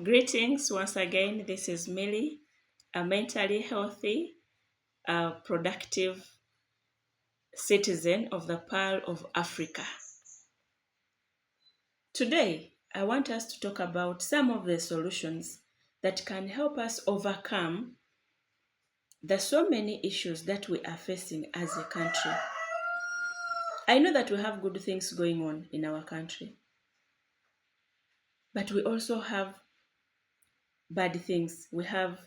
Greetings once again. This is Millie, a mentally healthy, productive citizen of the Pearl of Africa. Today, I want us to talk about some of the solutions that can help us overcome the so many issues that we are facing as a country. I know that we have good things going on in our country, but we also have bad things. We have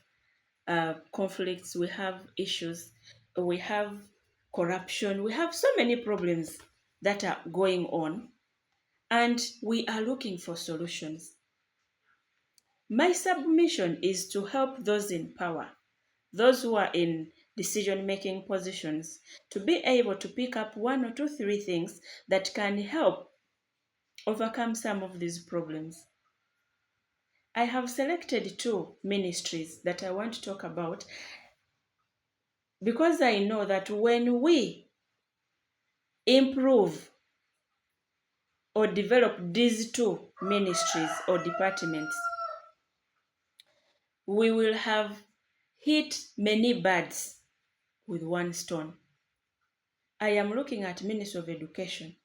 conflicts, we have issues, we have corruption, we have so many problems that are going on, and we are looking for solutions. My submission is to help those in power, those who are in decision making positions, to be able to pick up one or two, three things that can help overcome some of these problems. I have selected two ministries that I want to talk about because I know that when we improve or develop these two ministries or departments, we will have hit many birds with one stone. I am looking at Ministry of Education,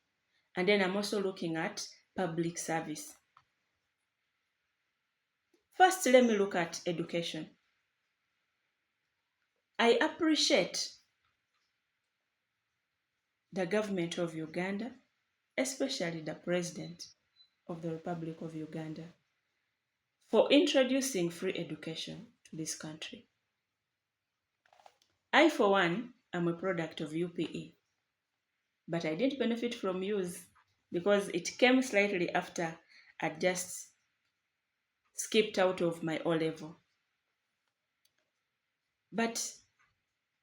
and then I'm also looking at public service. First, let me look at education. I appreciate the government of Uganda, especially the President of the Republic of Uganda, for introducing free education to this country. I, for one, am a product of UPE, but I didn't benefit from use because it came slightly after I just skipped out of my O level. But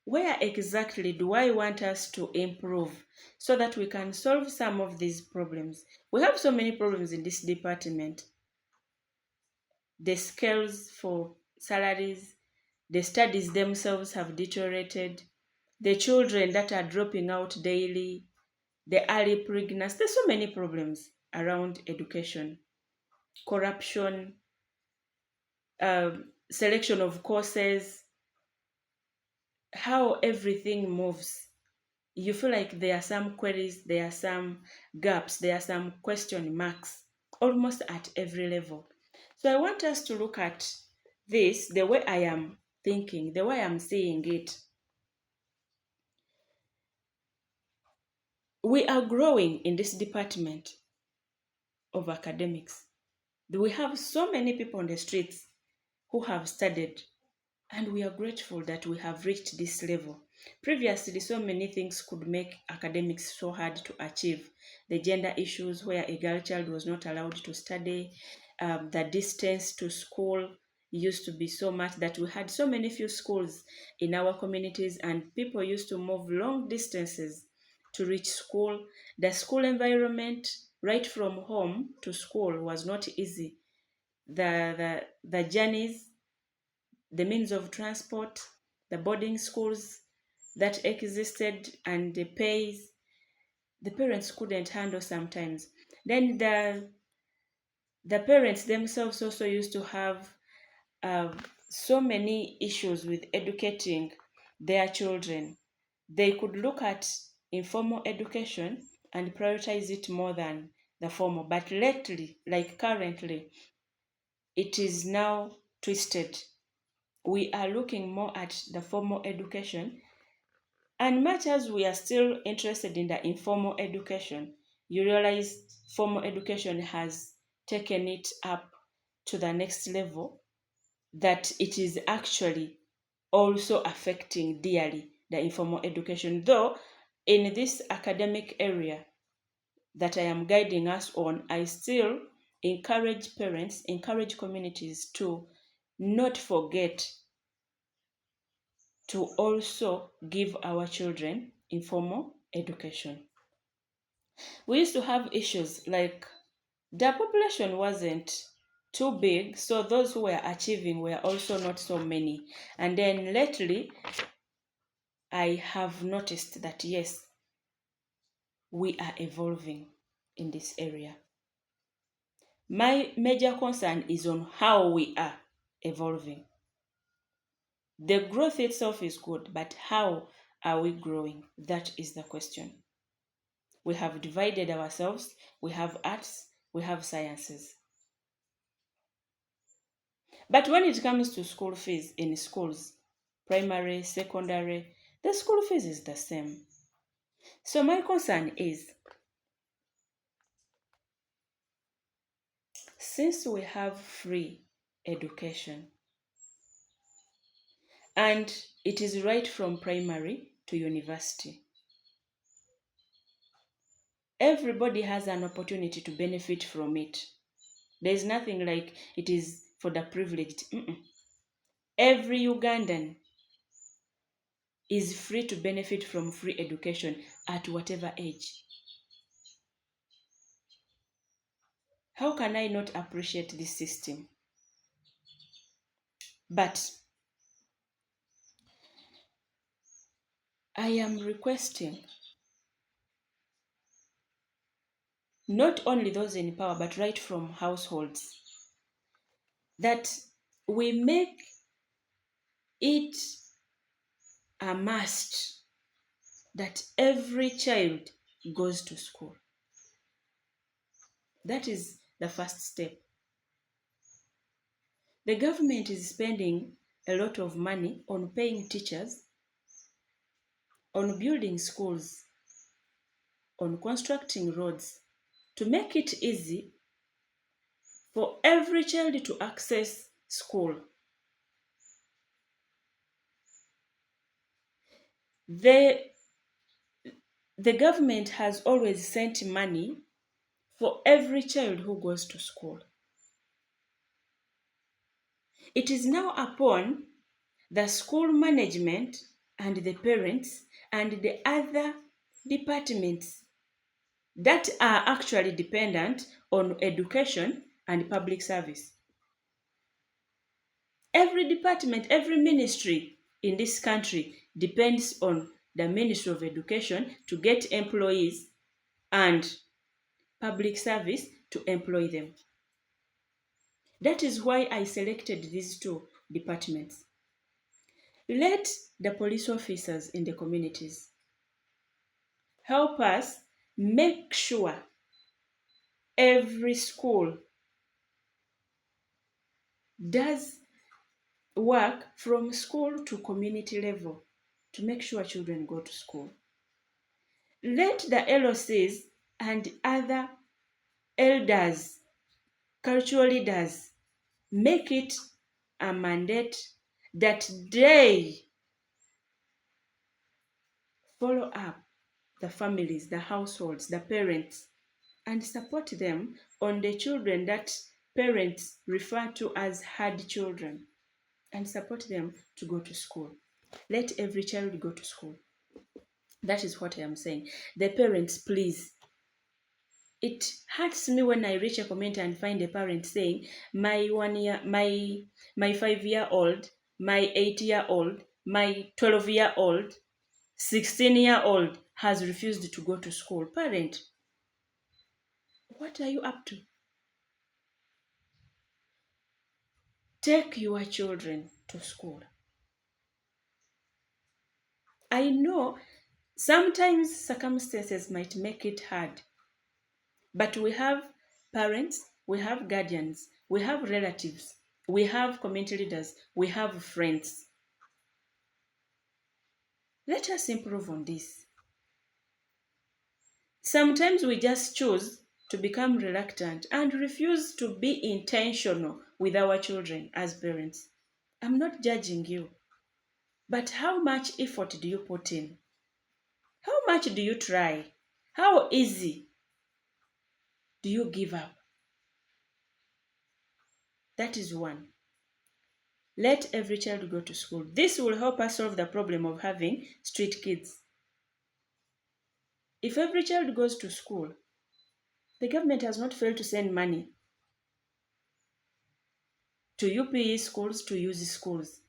where exactly do I want us to improve so that we can solve some of these problems? We have so many problems in this department. The scales for salaries, the studies themselves have deteriorated, the children that are dropping out daily, the early pregnancy. There's so many problems around education, corruption, selection of courses, how everything moves. You feel like there are some queries, there are some gaps, there are some question marks almost at every level. So I want us to look at this the way I am thinking, the way I'm seeing it. We are growing in this department of academics. We have so many people on the streets who have studied, and we are grateful that we have reached this level. Previously, so many things could make academics so hard to achieve. The gender issues where a girl child was not allowed to study, the distance to school used to be so much that we had so many few schools in our communities, and people used to move long distances to reach school. The school environment, right from home to school, was not easy. The journeys, the means of transport, the boarding schools that existed, and the pays the parents couldn't handle sometimes. Then the parents themselves also used to have so many issues with educating their children. They could look at informal education and prioritize it more than the formal. But lately, like currently, it is now twisted. We are looking more at the formal education, and much as we are still interested in the informal education, you realize formal education has taken it up to the next level, that it is actually also affecting dearly the informal education. Though in this academic area that I am guiding us on, I still encourage parents, encourage communities to not forget to also give our children informal education. We used to have issues like the population wasn't too big, so those who were achieving were also not so many. And then lately, I have noticed that yes, we are evolving in this area. My major concern is on how we are evolving. The growth itself is good, but how are we growing? That is the question. We have divided ourselves. We have arts, we have sciences. But when it comes to school fees in schools, primary, secondary, the school fees is the same. So my concern is, since we have free education and it is right from primary to university, everybody has an opportunity to benefit from it. There is nothing like it is for the privileged. Every Ugandan is free to benefit from free education at whatever age. How can I not appreciate this system? But I am requesting not only those in power, but right from households, that we make it a must that every child goes to school. That is the first step. The government is spending a lot of money on paying teachers, on building schools, on constructing roads to make it easy for every child to access school. The, the government has always sent money for every child who goes to school. It is now upon the school management and the parents and the other departments that are actually dependent on education and public service. Every department, every ministry in this country depends on the Ministry of Education to get employees and public service to employ them. That is why I selected these two departments. Let the police officers in the communities help us make sure every school does work from school to community level to make sure children go to school. Let the LOCs and other elders, cultural leaders, make it a mandate that they follow up the families, the households, the parents, and support them on the children that parents refer to as hard children, and support them to go to school. Let every child go to school. That is what I am saying. The parents, please. It hurts me when I reach a comment and find a parent saying, my 1 year, my 5-year-old, my 8-year-old, my 12-year-old, 16-year-old has refused to go to school. Parent, what are you up to? Take your children to school. I know sometimes circumstances might make it hard, but we have parents, we have guardians, we have relatives, we have community leaders, we have friends. Let us improve on this. Sometimes we just choose to become reluctant and refuse to be intentional with our children as parents. I'm not judging you, but how much effort do you put in? How much do you try? How easy do you give up? That is one. Let every child go to school. This will help us solve the problem of having street kids. If every child goes to school, the government has not failed to send money to UPE schools, to UZ schools.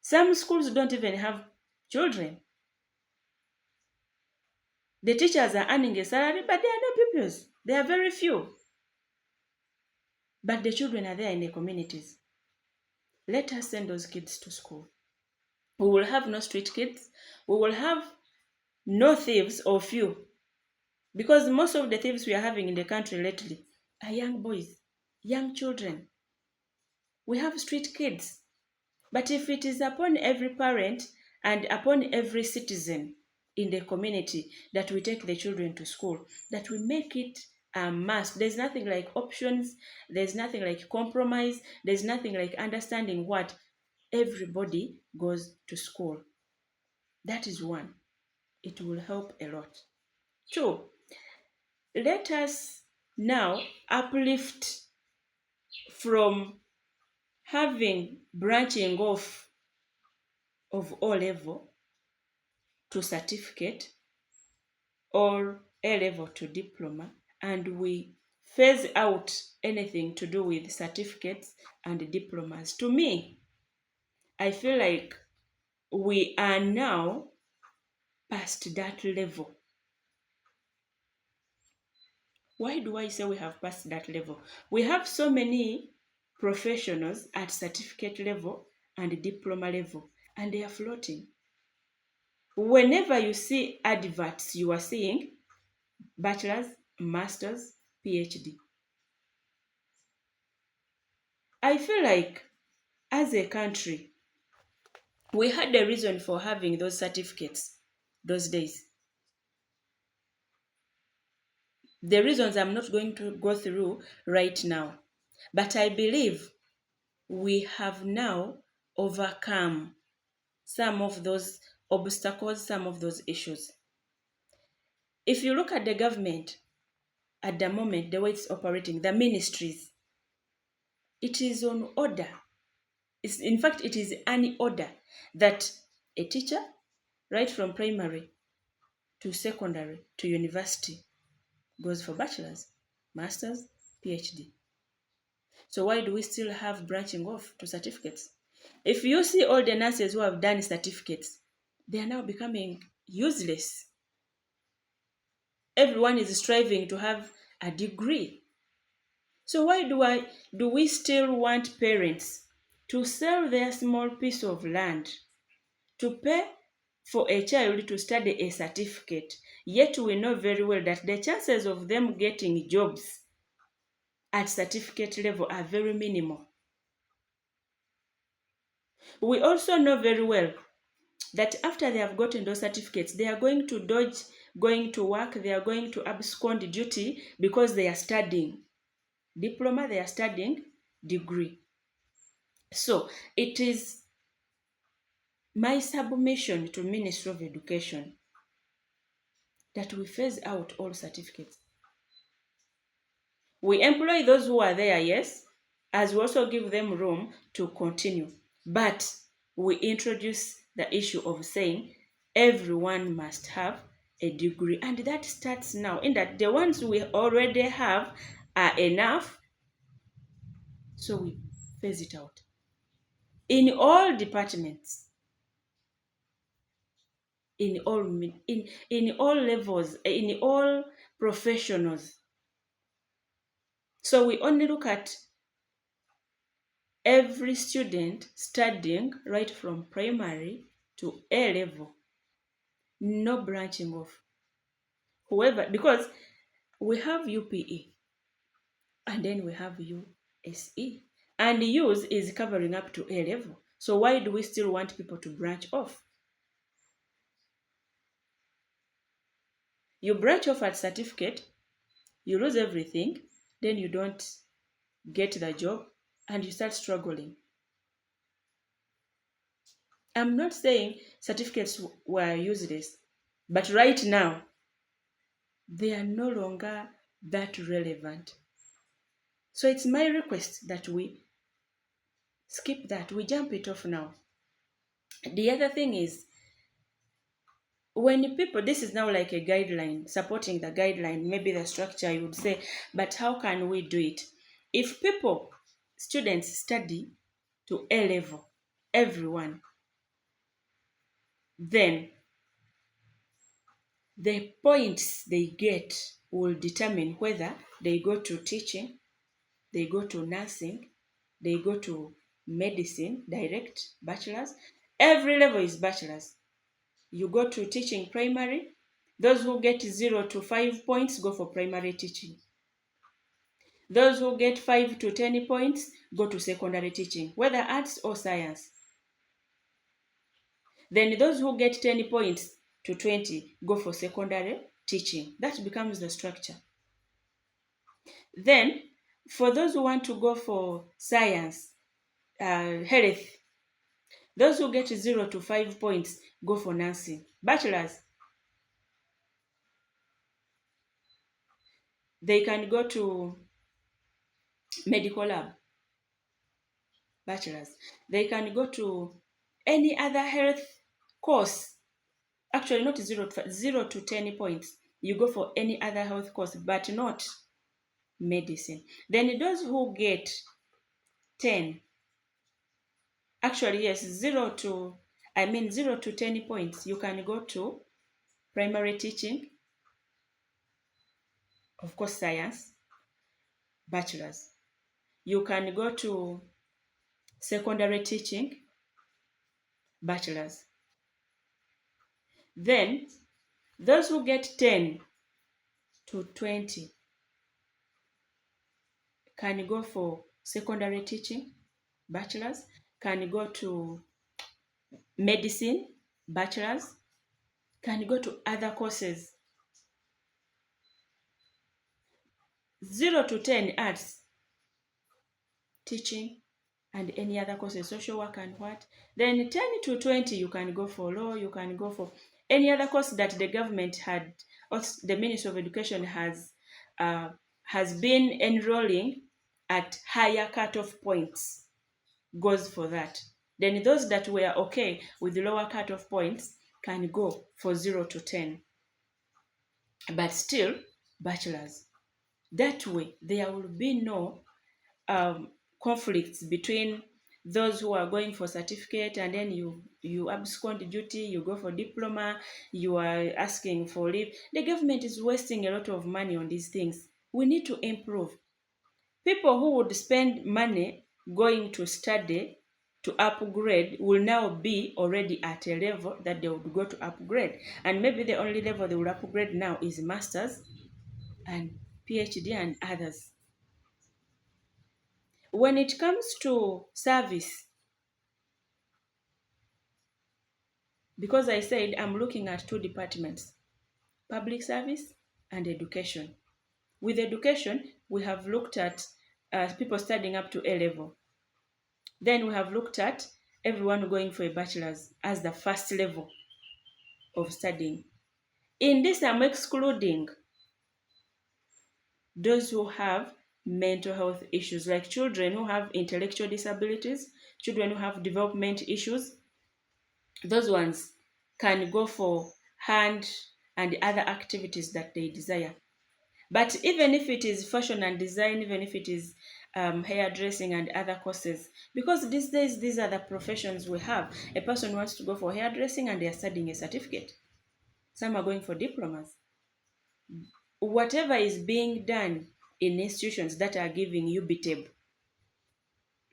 Some schools don't even have children. The teachers are earning a salary, but they are not pupils. They are very few. but the children are there in the communities. Let us send those kids to school. We will have no street kids. We will have no thieves or few. Because most of the thieves we are having in the country lately are young boys, young children. We have street kids. But if it is upon every parent and upon every citizen in the community that we take the children to school, that we make it a must. There's nothing like options, there's nothing like compromise, there's nothing like understanding what everybody goes to school. That is one. It will help a lot. Two, let us now uplift from having branching off of O level to certificate or A level to diploma, and we phase out anything to do with certificates and diplomas. To me, I feel like we are now past that level. Why do I say we have passed that level? We have so many professionals at certificate level and diploma level, and they are floating. Whenever you see adverts, you are seeing bachelor's, master's, PhD. I feel like as a country, we had a reason for having those certificates those days. The reasons I'm not going to go through right now, but I believe we have now overcome some of those obstacles, some of those issues. If you look at the government at the moment, the way it's operating, the ministries, it is on order. In fact, it is an order that a teacher, right from primary to secondary to university, goes for bachelor's, master's, PhD. So why do we still have branching off to certificates? If you see all the nurses who have done certificates, they are now becoming useless. Everyone is striving to have a degree. So why do we still want parents to sell their small piece of land to pay for a child to study a certificate, yet we know very well that the chances of them getting jobs at certificate level are very minimal. We also know very well that after they have gotten those certificates, they are going to dodge going to work, they are going to abscond duty because they are studying diploma, they are studying degree. So it is my submission to Ministry of Education that we phase out all certificates. We employ those who are there, yes, as we also give them room to continue. But we introduce the issue of saying everyone must have a degree. And that starts now, in that the ones we already have are enough, so we phase it out. In all departments, in all levels, in all professionals. So we only look at every student studying right from primary to A level, no branching off. Whoever, because we have UPE and then we have USE, and USE is covering up to A level. So why do we still want people to branch off? You branch off at certificate, you lose everything, then you don't get the job and you start struggling. I'm not saying certificates were useless, but right now, they are no longer that relevant. So it's my request that we skip that, we jump it off now. The other thing is, when people, this is now like a guideline, supporting the guideline, maybe the structure, you would say, but how can we do it? If students study to A level, everyone, then the points they get will determine whether they go to teaching they go to nursing, they go to medicine, direct, bachelor's. Every level is bachelor's. You go to teaching primary. Those who get 0 to 5 points go for primary teaching. Those who get 5 to 10 points go to secondary teaching, whether arts or science. Then those who get 10 points to 20 go for secondary teaching. That becomes the structure. Then, for those who want to go for science, health, those who get 0 to 5 points go for nursing. Bachelor's, they can go to medical lab. Bachelor's, they can go to any other health course. Actually, not 0 to 10 points. You go for any other health course, but not medicine. Then those who get 10, actually, yes, 0 to 10 points, you can go to primary teaching, of course, science, bachelor's. You can go to secondary teaching, bachelor's. Then, those who get 10 to 20 can go for secondary teaching, bachelor's, can go to medicine, bachelor's, can go to other courses. 0 to 10 arts, teaching, and any other courses, social work and what. Then 10 to 20, you can go for law, you can go for any other course that the government had, or the Ministry of Education has been enrolling at higher cutoff points, goes for that. Then those that were okay with the lower cutoff points can go for 0 to 10. But still, bachelor's. That way, there will be no conflicts between those who are going for certificate, and then you abscond duty, you go for diploma, you are asking for leave. The government is wasting a lot of money on these things. We need to improve. People who would spend money going to study to upgrade will now be already at a level that they would go to upgrade. And maybe the only level they will upgrade now is master's and PhD and others. When it comes to service, because I said I'm looking at two departments, public service and education. With education, we have looked at people studying up to A level. Then we have looked at everyone going for a bachelor's as the first level of studying. In this, I'm excluding those who have mental health issues, like children who have intellectual disabilities, children who have development issues. Those ones can go for hand and other activities that they desire. But even if it is fashion and design, even if it is hairdressing and other courses, because these days these are the professions we have. A person wants to go for hairdressing and they are studying a certificate. Some are going for diplomas. Whatever is being done in institutions that are giving you BTEB,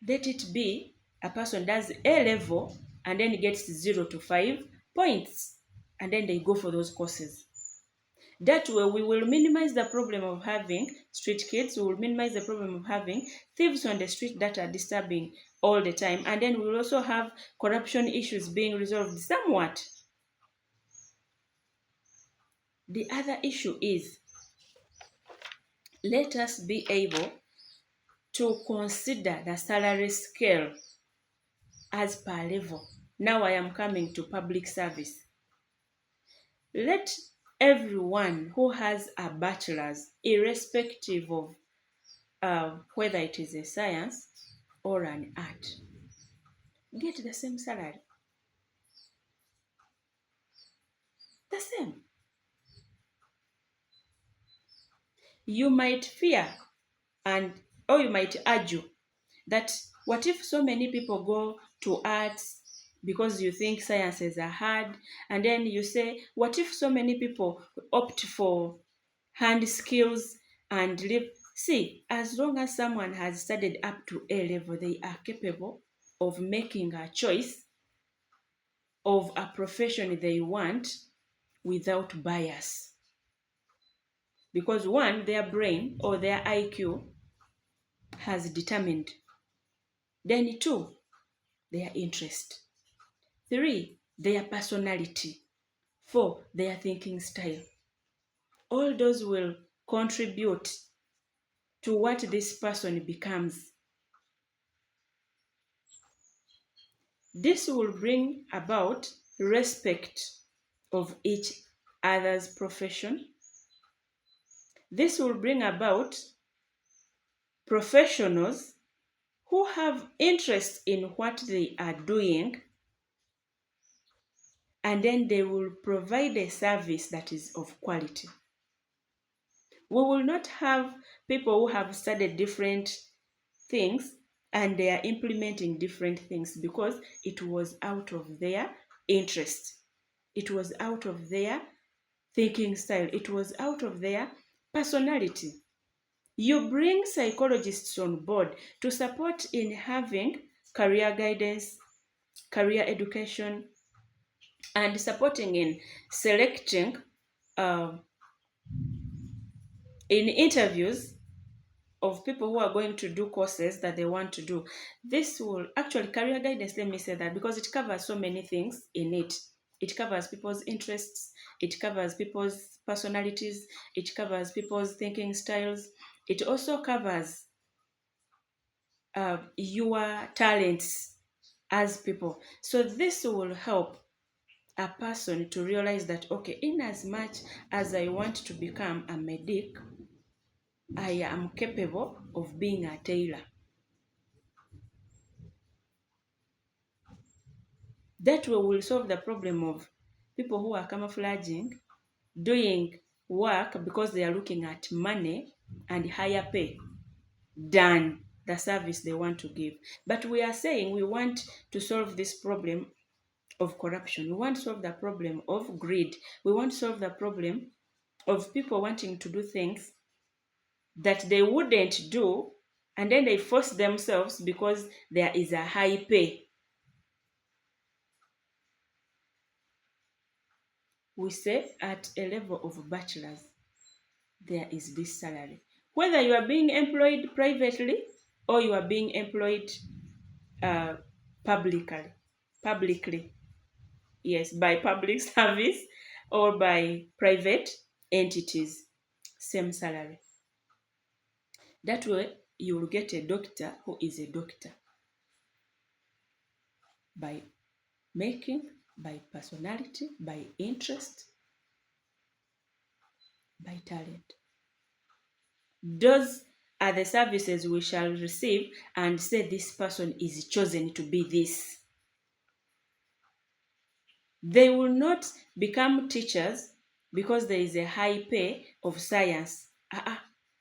let it be a person does A level and then gets 0 to 5 points, and then they go for those courses. That way, we will minimize the problem of having street kids. We will minimize the problem of having thieves on the street that are disturbing all the time. And then we will also have corruption issues being resolved somewhat. The other issue is, let us be able to consider the salary scale as per level. Now I am coming to public service. Let everyone who has a bachelor's, irrespective of whether it is a science or an art, get the same salary. The same. You might fear or you might argue that what if so many people go to arts because you think sciences are hard, and then you say, what if so many people opt for hand skills and leave See, as long as someone has studied up to A level, they are capable of making a choice of a profession they want without bias. Because one, their brain or their IQ has determined. Then two, their interest. Three, their personality. Four, their thinking style. All those will contribute to what this person becomes. This will bring about respect of each other's profession. This will bring about professionals who have interest in what they are doing, and then they will provide a service that is of quality. We will not have people who have studied different things and they are implementing different things because it was out of their interest. It was out of their thinking style. It was out of their personality. You bring psychologists on board to support in having career guidance, career education, and supporting in selecting in interviews of people who are going to do courses that they want to do. This will actually, career guidance, let me say that, because it covers so many things in it. It covers people's interests, it covers people's personalities, it covers people's thinking styles. It also covers your talents as people. So this will help a person to realize that, okay, in as much as I want to become a medic, I am capable of being a tailor. That way will solve the problem of people who are camouflaging, doing work because they are looking at money and higher pay than the service they want to give. But we are saying we want to solve this problem of corruption. We want to solve the problem of greed. We want to solve the problem of people wanting to do things that they wouldn't do, and then they force themselves because there is a high pay. We say at a level of bachelor's, there is this salary. Whether you are being employed privately or you are being employed uh, publicly, yes, by public service or by private entities, same salary. That way, you will get a doctor who is a doctor by making, by personality, by interest, by talent. Those are the services we shall receive and say this person is chosen to be this. They will not become teachers because there is a high pay of science.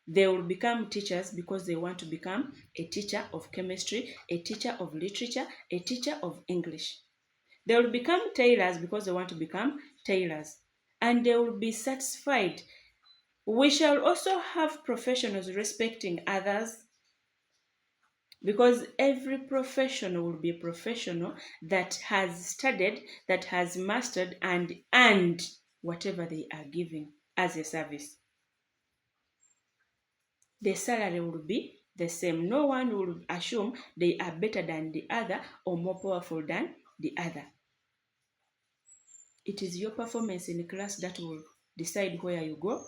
They will become teachers because they want to become a teacher of chemistry, a teacher of literature, a teacher of English. They will become tailors because they want to become tailors. And they will be satisfied. We shall also have professionals respecting others, because every professional will be a professional that has studied, that has mastered and earned whatever they are giving as a service. The salary will be the same. No one will assume they are better than the other or more powerful than the other. It is your performance in class that will decide where you go.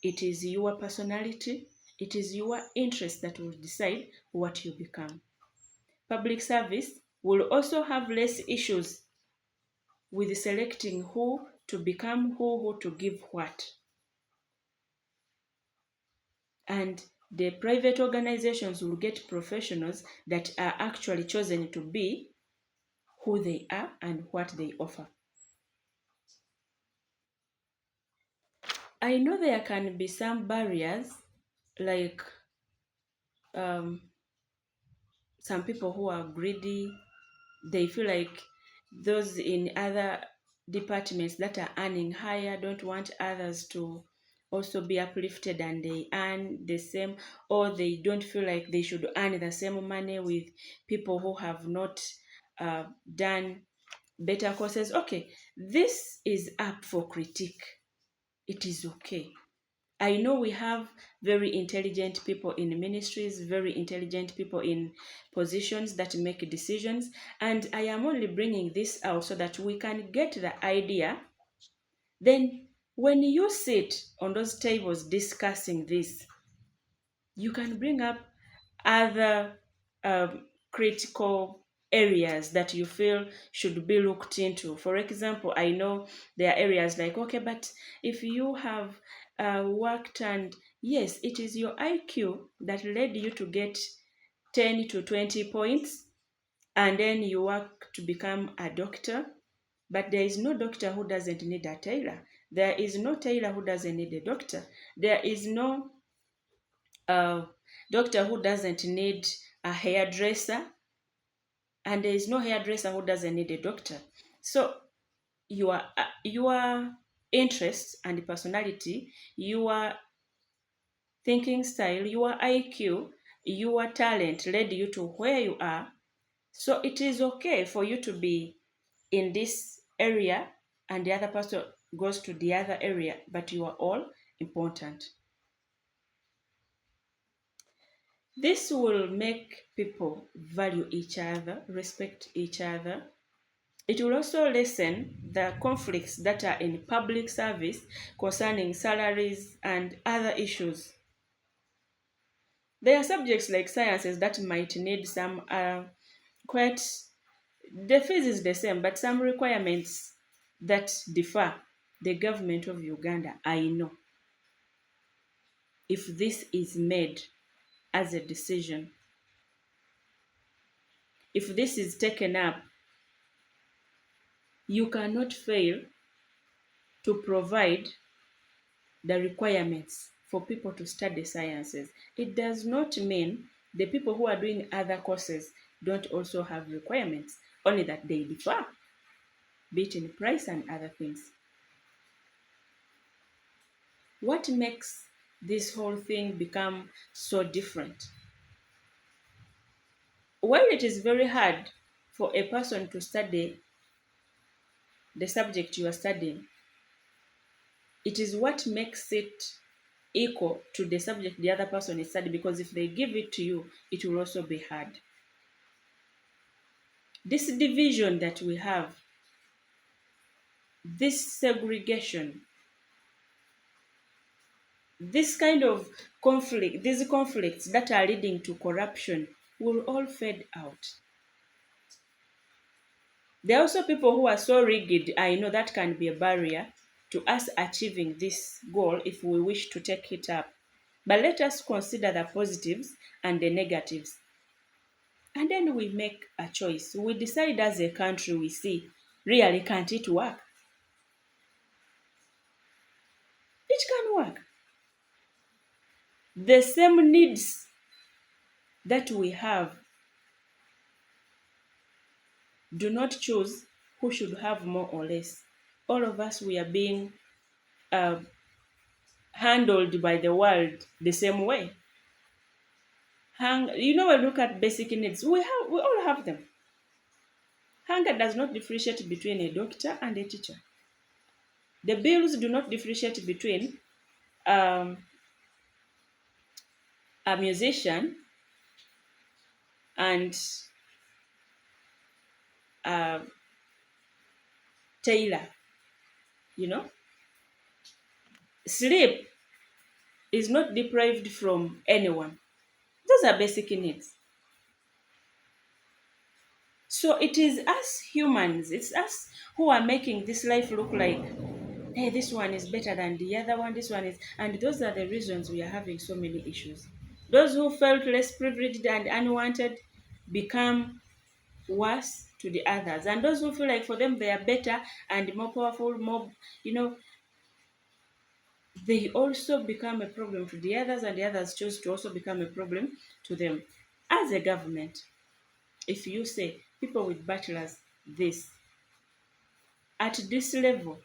It is your personality, it is your interest that will decide what you become. Public service will also have less issues with selecting who to become who to give what. And the private organizations will get professionals that are actually chosen to be who they are and what they offer. I know there can be some barriers, like some people who are greedy, they feel like those in other departments that are earning higher don't want others to also be uplifted and they earn the same, or they don't feel like they should earn the same money with people who have not done better courses. Okay, this is up for critique. It is okay. I know we have very intelligent people in ministries, very intelligent people in positions that make decisions, and I am only bringing this out so that we can get the idea. Then, when you sit on those tables discussing this, you can bring up other critical areas that you feel should be looked into. For example, I know there are areas like, okay, but if you have worked, and yes, it is your IQ that led you to get 10 to 20 points, and then you work to become a doctor. But there is no doctor who doesn't need a tailor. There is no tailor who doesn't need a doctor. There is no uh, doctor who doesn't need a hairdresser, and there is no hairdresser who doesn't need a doctor. So your interests and personality, your thinking style, your IQ, your talent led you to where you are. So it is okay for you to be in this area and the other person goes to the other area, but you are all important. This will make people value each other, respect each other. It will also lessen the conflicts that are in public service concerning salaries and other issues. There are subjects like sciences that might need some quite, the fees is the same, but some requirements that differ. The government of Uganda, I know, if this is made as a decision, if this is taken up, you cannot fail to provide the requirements for people to study sciences. It does not mean the people who are doing other courses don't also have requirements, only that they differ, be it in price and other things. What makes this whole thing become so different? While it is very hard for a person to study the subject you are studying, it is what makes it equal to the subject the other person is studying, because if they give it to you, it will also be hard. This division that we have, this segregation, this kind of conflict, these conflicts that are leading to corruption will all fade out. There are also people who are so rigid. I know that can be a barrier to us achieving this goal if we wish to take it up. But let us consider the positives and the negatives. And then we make a choice. We decide as a country, we see, really, can't it work? It can work. The same needs that we have, do not choose who should have more or less. All of us, we are being uh, handled by the world the same way. You know, when we look at basic needs, we all have them. Hunger does not differentiate between a doctor and a teacher. The bills do not differentiate between um, a musician and a tailor. You know, sleep is not deprived from anyone. Those are basic needs. So it is us humans, it's us who are making this life look like, hey, this one is better than the other one, this one is, and those are the reasons we are having so many issues. Those who felt less privileged and unwanted become worse to the others, and those who feel like for them they are better and more powerful, more, you know, they also become a problem to the others, and the others choose to also become a problem to them. As a government, if you say people with bachelors this, at this level,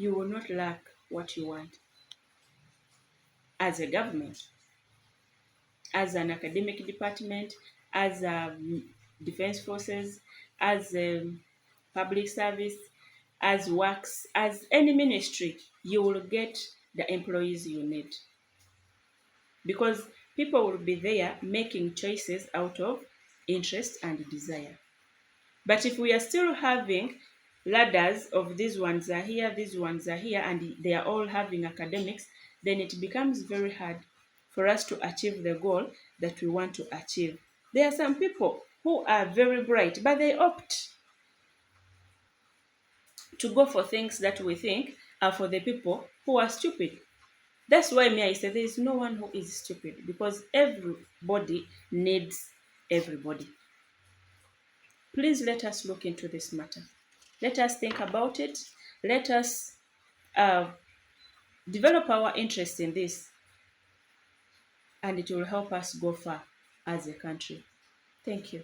you will not lack what you want. As a government, as an academic department, as defense forces, as public service, as works, as any ministry, you will get the employees you need. Because people will be there making choices out of interest and desire. But if we are still having ladders of these ones are here, these ones are here, and they are all having academics, then it becomes very hard for us to achieve the goal that we want to achieve. There are some people who are very bright, but they opt to go for things that we think are for the people who are stupid. That's why me I say there is no one who is stupid, because everybody needs everybody. Please let us look into this matter. Let us think about it. Let us uh, develop our interest in this, and it will help us go far as a country. Thank you.